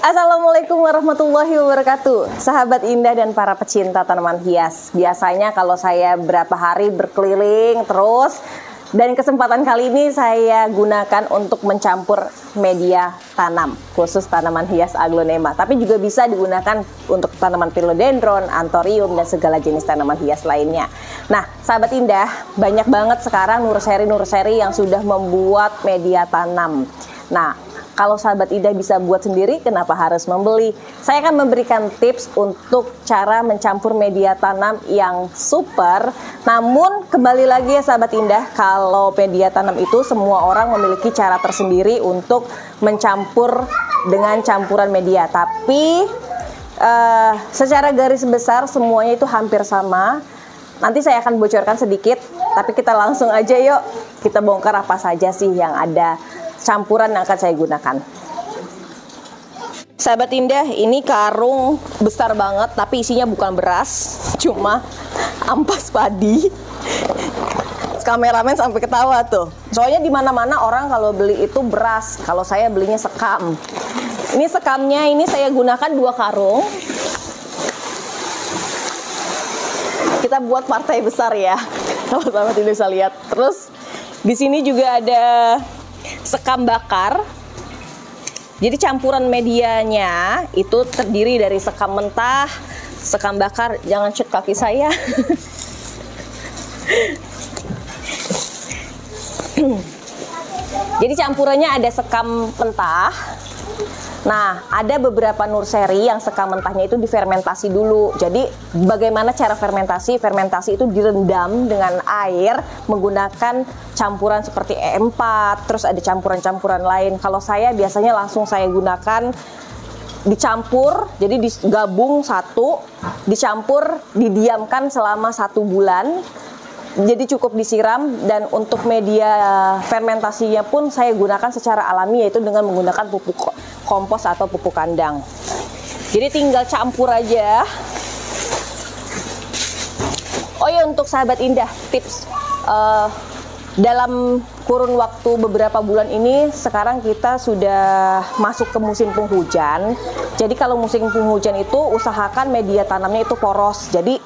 Assalamualaikum warahmatullahi wabarakatuh. Sahabat indah dan para pecinta tanaman hias. Biasanya kalau saya berapa hari berkeliling terus, dan kesempatan kali ini saya gunakan untuk mencampur media tanam, khusus tanaman hias aglonema. Tapi juga bisa digunakan untuk tanaman philodendron, anthurium, dan segala jenis tanaman hias lainnya. Nah, sahabat indah, banyak banget sekarang nursery yang sudah membuat media tanam. Nah, kalau sahabat indah bisa buat sendiri, kenapa harus membeli? Saya akan memberikan tips untuk cara mencampur media tanam yang super. Namun kembali lagi ya sahabat indah, kalau media tanam itu semua orang memiliki cara tersendiri untuk mencampur dengan campuran media. Tapi secara garis besar semuanya itu hampir sama. Nanti saya akan bocorkan sedikit, tapi kita langsung aja yuk. Kita bongkar apa saja sih yang ada campuran yang akan saya gunakan. Sahabat indah, ini karung besar banget, tapi isinya bukan beras, cuma ampas padi. Kameramen sampai ketawa tuh. Soalnya di mana-mana orang kalau beli itu beras, kalau saya belinya sekam. Ini sekamnya, ini saya gunakan 2 karung. Kita buat partai besar ya, kalau sahabat indah bisa lihat. Terus di sini juga ada sekam bakar. Jadi campuran medianya itu terdiri dari sekam mentah, sekam bakar. Jangan cut kaki saya. Jadi campurannya ada sekam mentah. Nah, ada beberapa nursery yang sekam mentahnya itu difermentasi dulu. Jadi, bagaimana cara fermentasi? Fermentasi itu direndam dengan air menggunakan campuran seperti E4, terus ada campuran-campuran lain. Kalau saya biasanya langsung saya gunakan dicampur, jadi digabung satu, dicampur, didiamkan selama 1 bulan. Jadi cukup disiram, dan untuk media fermentasinya pun saya gunakan secara alami, yaitu dengan menggunakan pupuk kompos atau pupuk kandang. Jadi tinggal campur aja. Oh ya, untuk sahabat indah, tips dalam kurun waktu beberapa bulan ini, sekarang kita sudah masuk ke musim penghujan. Jadi kalau musim penghujan itu usahakan media tanamnya itu poros. Jadi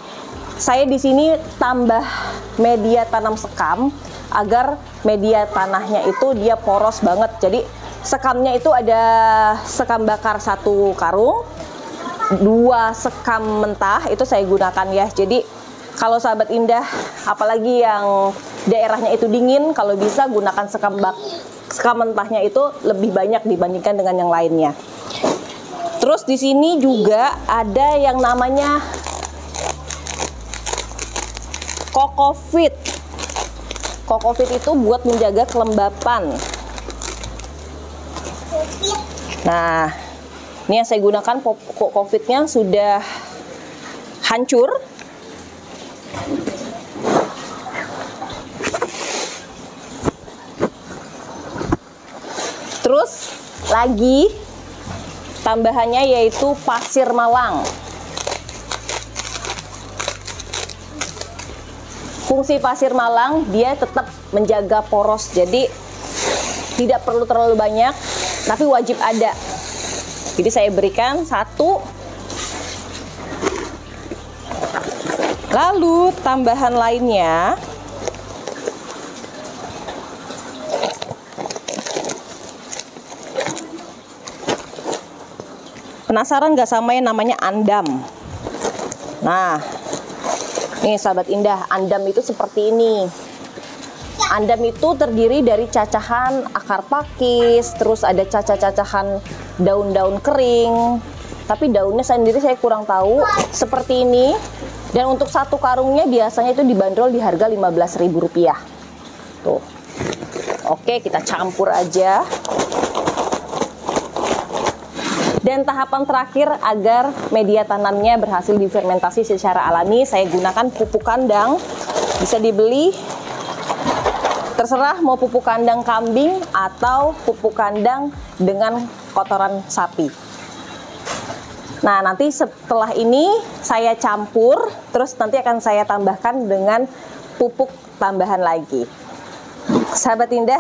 saya di sini tambah media tanam sekam agar media tanahnya itu dia poros banget. Jadi sekamnya itu ada sekam bakar 1 karung, 2 sekam mentah itu saya gunakan ya. Jadi kalau sahabat indah, apalagi yang daerahnya itu dingin, kalau bisa gunakan sekam mentahnya itu lebih banyak dibandingkan dengan yang lainnya. Terus di sini juga ada yang namanya Kokofit. Kokofit itu buat menjaga kelembapan. Nah, ini yang saya gunakan, Kokofitnya sudah hancur. Terus lagi tambahannya yaitu pasir malang. Fungsi pasir malang, dia tetap menjaga poros, jadi tidak perlu terlalu banyak, tapi wajib ada. Jadi saya berikan 1. Lalu tambahan lainnya, penasaran nggak sama yang namanya andam? Nah, nih sahabat indah, andam itu seperti ini. Andam itu terdiri dari cacahan akar pakis, terus ada cacah-cacahan daun-daun kering. Tapi daunnya sendiri saya kurang tahu. Seperti ini. Dan untuk 1 karungnya biasanya itu dibanderol di harga Rp15.000. Tuh. Oke, kita campur aja. Dan tahapan terakhir agar media tanamnya berhasil difermentasi secara alami, saya gunakan pupuk kandang. Bisa dibeli, terserah mau pupuk kandang kambing atau pupuk kandang dengan kotoran sapi. Nah, nanti setelah ini saya campur, terus nanti akan saya tambahkan dengan pupuk tambahan lagi. Sahabat indah,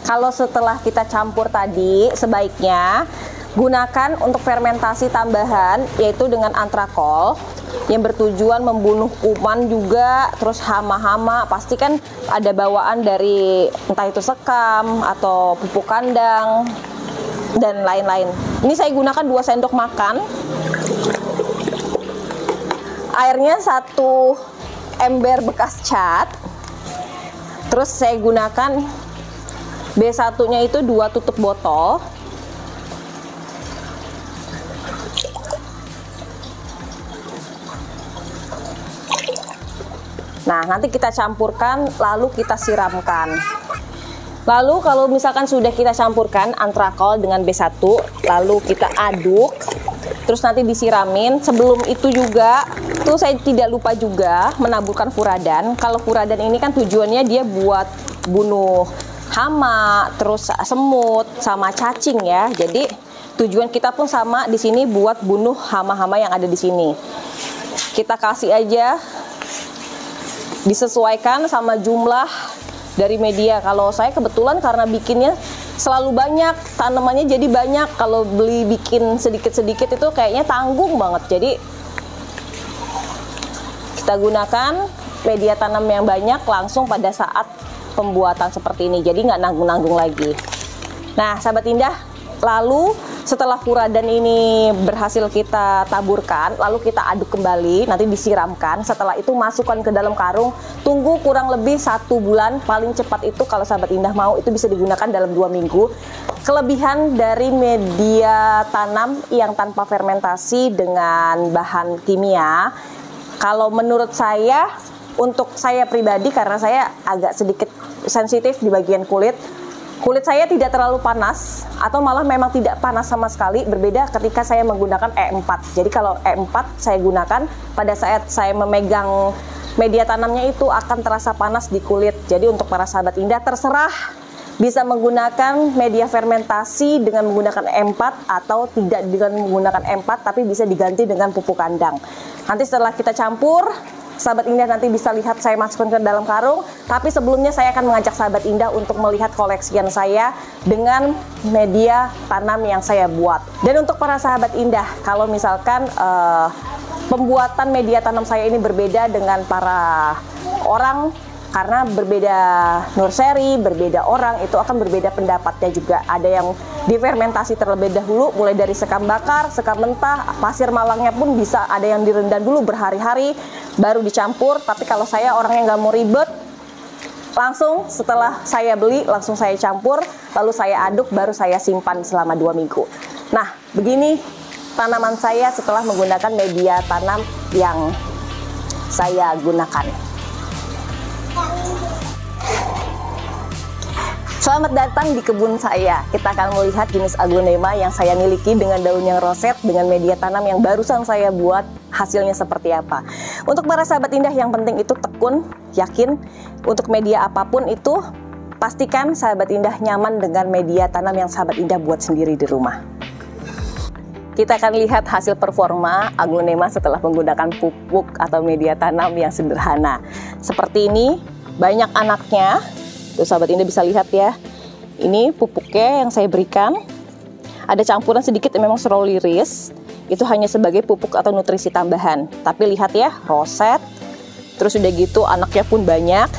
kalau setelah kita campur tadi, sebaiknya gunakan untuk fermentasi tambahan, yaitu dengan antrakol yang bertujuan membunuh kuman juga, terus hama-hama. Pasti kan ada bawaan dari entah itu sekam atau pupuk kandang dan lain-lain. Ini saya gunakan 2 sendok makan. Airnya 1 ember bekas cat. Terus saya gunakan B1-nya itu 2 tutup botol. Nah, nanti kita campurkan, lalu kita siramkan. Lalu kalau misalkan sudah kita campurkan antrakol dengan B1, lalu kita aduk, terus nanti disiramin. Sebelum itu juga, tuh saya tidak lupa juga menaburkan furadan. Kalau furadan ini kan tujuannya dia buat bunuh hama, terus semut, sama cacing ya. Jadi tujuan kita pun sama di sini buat bunuh hama-hama yang ada di sini. Kita kasih aja, disesuaikan sama jumlah dari media. Kalau saya kebetulan karena bikinnya selalu banyak, tanamannya jadi banyak. Kalau beli bikin sedikit-sedikit itu kayaknya tanggung banget. Jadi kita gunakan media tanam yang banyak langsung pada saat pembuatan seperti ini. Jadi nggak nanggung-nanggung lagi. Nah, sahabat indah, lalu setelah furadan ini berhasil kita taburkan, lalu kita aduk kembali, nanti disiramkan. Setelah itu masukkan ke dalam karung, tunggu kurang lebih 1 bulan, paling cepat itu kalau sahabat indah mau itu bisa digunakan dalam 2 minggu. Kelebihan dari media tanam yang tanpa fermentasi dengan bahan kimia, kalau menurut saya, untuk saya pribadi, karena saya agak sedikit sensitif di bagian kulit saya tidak terlalu panas atau malah memang tidak panas sama sekali, berbeda ketika saya menggunakan E4. Jadi kalau E4 saya gunakan pada saat saya memegang media tanamnya itu akan terasa panas di kulit. Jadi untuk para sahabat indah terserah bisa menggunakan media fermentasi dengan menggunakan E4 atau tidak dengan menggunakan E4 tapi bisa diganti dengan pupuk kandang. Nanti setelah kita campur, sahabat indah nanti bisa lihat saya masukkan ke dalam karung. Tapi sebelumnya saya akan mengajak sahabat indah untuk melihat koleksian saya dengan media tanam yang saya buat. Dan untuk para sahabat indah, kalau misalkan pembuatan media tanam saya ini berbeda dengan para orang, karena berbeda nursery, berbeda orang, itu akan berbeda pendapatnya juga. Ada yang difermentasi terlebih dahulu, mulai dari sekam bakar, sekam mentah, pasir malangnya pun bisa ada yang direndam dulu berhari-hari, baru dicampur. Tapi kalau saya orang yang nggak mau ribet, langsung setelah saya beli, langsung saya campur, lalu saya aduk, baru saya simpan selama 2 minggu. Nah, begini tanaman saya setelah menggunakan media tanam yang saya gunakan. Selamat datang di kebun saya. Kita akan melihat jenis aglonema yang saya miliki dengan daun yang roset, dengan media tanam yang barusan saya buat, hasilnya seperti apa. Untuk para sahabat indah, yang penting itu tekun, yakin. Untuk media apapun itu, pastikan sahabat indah nyaman dengan media tanam yang sahabat indah buat sendiri di rumah. Kita akan lihat hasil performa aglonema setelah menggunakan pupuk atau media tanam yang sederhana. Seperti ini, banyak anaknya. Tuh sahabat indah bisa lihat ya. Ini pupuknya yang saya berikan. Ada campuran sedikit yang memang stroliris. Itu hanya sebagai pupuk atau nutrisi tambahan. Tapi lihat ya, roset. Terus udah gitu anaknya pun banyak.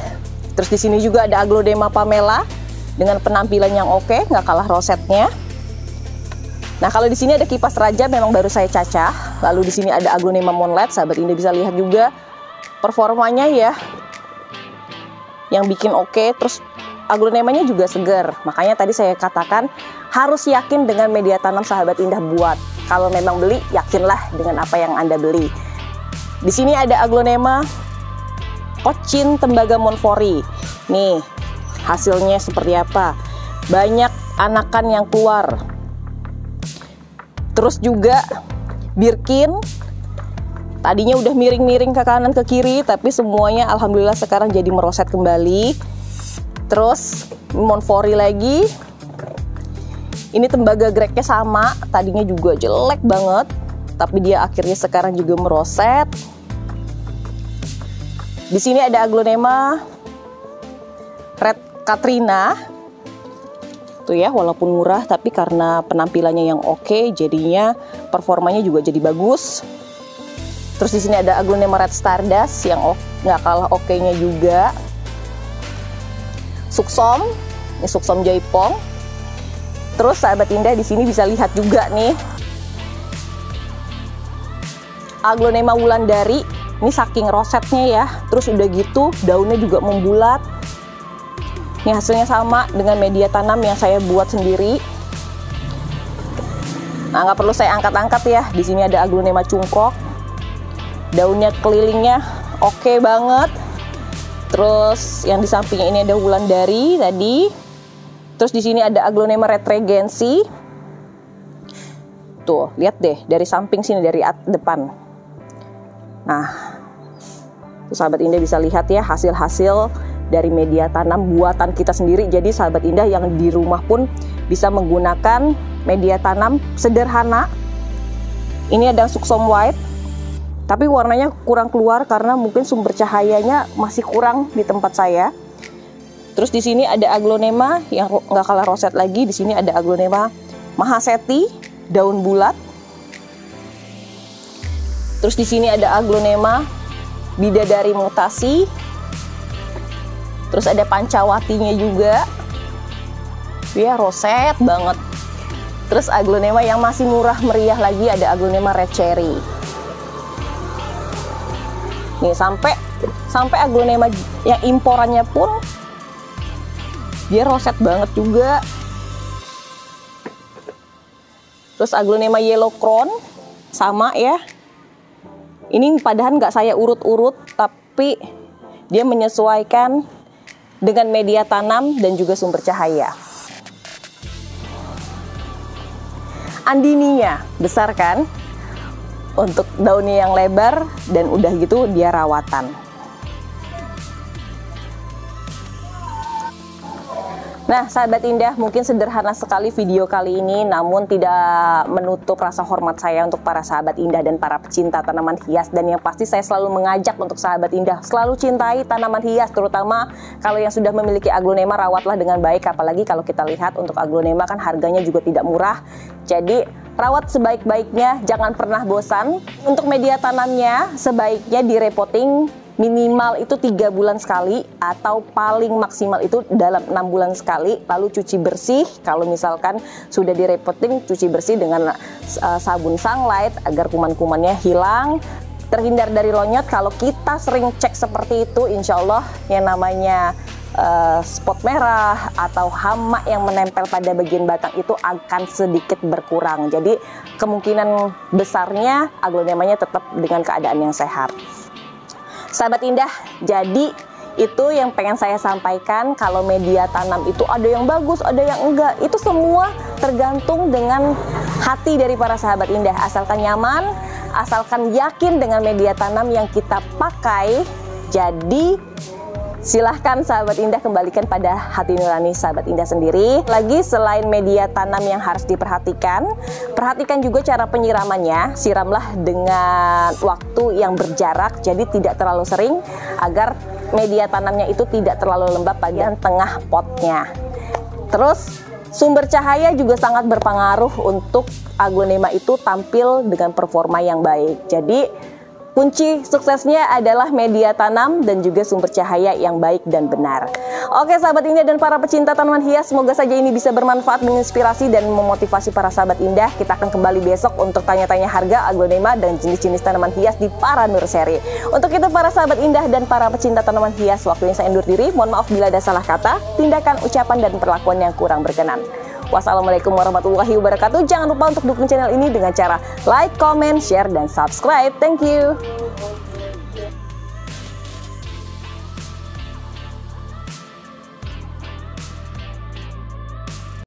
Terus di sini juga ada aglonema pamela dengan penampilan yang oke, nggak kalah rosetnya. Nah, kalau di sini ada kipas raja memang baru saya cacah. Lalu di sini ada aglonema moonlight, sahabat indah bisa lihat juga performanya ya. Yang bikin oke, terus aglonemanya juga segar. Makanya tadi saya katakan harus yakin dengan media tanam sahabat indah buat. Kalau memang beli, yakinlah dengan apa yang Anda beli. Di sini ada aglonema Cochin tembaga monfori. Nih, hasilnya seperti apa? Banyak anakan yang keluar. Terus juga birkin, tadinya udah miring-miring ke kanan ke kiri, tapi semuanya alhamdulillah sekarang jadi meroset kembali. Terus monfori lagi. Ini tembaga greknya sama, tadinya juga jelek banget, tapi dia akhirnya sekarang juga meroset. Di sini ada aglonema Red Katrina. Tuh ya, walaupun murah tapi karena penampilannya yang oke, jadinya performanya juga jadi bagus. Terus di sini ada aglonema red stardust yang nggak kalah oke-nya juga. Suksom, ini Suksom Jaipong. Terus sahabat Indah di sini bisa lihat juga nih aglonema Wulandari. Ini saking rosetnya ya. Terus udah gitu daunnya juga membulat. Ini hasilnya sama dengan media tanam yang saya buat sendiri. Nah, nggak perlu saya angkat-angkat ya. Di sini ada aglonema cungkok. Daunnya kelilingnya oke banget. Terus yang di sampingnya ini ada Wulandari tadi. Terus di sini ada aglonema red regency. Tuh, lihat deh dari samping sini, dari depan. Nah, tuh sahabat Indah bisa lihat ya hasil-hasil dari media tanam buatan kita sendiri. Jadi sahabat Indah yang di rumah pun bisa menggunakan media tanam sederhana. Ini ada Suksom White, tapi warnanya kurang keluar karena mungkin sumber cahayanya masih kurang di tempat saya. Terus di sini ada aglonema yang nggak kalah roset lagi. Di sini ada aglonema Mahaseti, daun bulat. Terus di sini ada aglonema Bidadari Mutasi. Terus ada Pancawatinya juga. Ya, roset banget. Terus aglonema yang masih murah meriah lagi ada aglonema red cherry. Nih sampai aglonema yang imporannya pun dia roset banget juga. Terus aglonema yellow crown sama ya. Ini padahal nggak saya urut-urut, tapi dia menyesuaikan dengan media tanam dan juga sumber cahaya. Andininya besar kan? Untuk daunnya yang lebar dan udah gitu dia rawatan. Nah, sahabat Indah, mungkin sederhana sekali video kali ini, namun tidak menutup rasa hormat saya untuk para sahabat Indah dan para pecinta tanaman hias. Dan yang pasti saya selalu mengajak untuk sahabat Indah selalu cintai tanaman hias, terutama kalau yang sudah memiliki aglonema, rawatlah dengan baik. Apalagi kalau kita lihat untuk aglonema kan harganya juga tidak murah. Jadi rawat sebaik-baiknya, jangan pernah bosan. Untuk media tanamnya sebaiknya direpotting minimal itu 3 bulan sekali atau paling maksimal itu dalam 6 bulan sekali. Lalu cuci bersih, kalau misalkan sudah direpotting, cuci bersih dengan sabun sunlight agar kuman-kumannya hilang, terhindar dari lonyot. Kalau kita sering cek seperti itu, insya Allah yang namanya spot merah atau hama yang menempel pada bagian batang itu akan sedikit berkurang. Jadi kemungkinan besarnya aglonemanya tetap dengan keadaan yang sehat. Sahabat Indah, jadi itu yang pengen saya sampaikan. Kalau media tanam itu ada yang bagus, ada yang enggak. Itu semua tergantung dengan hati dari para sahabat Indah. Asalkan nyaman, asalkan yakin dengan media tanam yang kita pakai. Jadi silahkan sahabat Indah kembalikan pada hati nurani sahabat Indah sendiri. Lagi selain media tanam yang harus diperhatikan, perhatikan juga cara penyiramannya. Siramlah dengan waktu yang berjarak, jadi tidak terlalu sering agar media tanamnya itu tidak terlalu lembab bagian tengah potnya. Terus sumber cahaya juga sangat berpengaruh untuk aglonema itu tampil dengan performa yang baik. Jadi kunci suksesnya adalah media tanam dan juga sumber cahaya yang baik dan benar. Oke sahabat Indah dan para pecinta tanaman hias, semoga saja ini bisa bermanfaat, menginspirasi dan memotivasi para sahabat Indah. Kita akan kembali besok untuk tanya-tanya harga aglonema dan jenis-jenis tanaman hias di Para Nursery. Untuk itu para sahabat Indah dan para pecinta tanaman hias, waktunya saya undur diri. Mohon maaf bila ada salah kata, tindakan, ucapan dan perlakuan yang kurang berkenan. Wassalamualaikum warahmatullahi wabarakatuh. Jangan lupa untuk dukung channel ini dengan cara like, comment, share, dan subscribe. Thank you.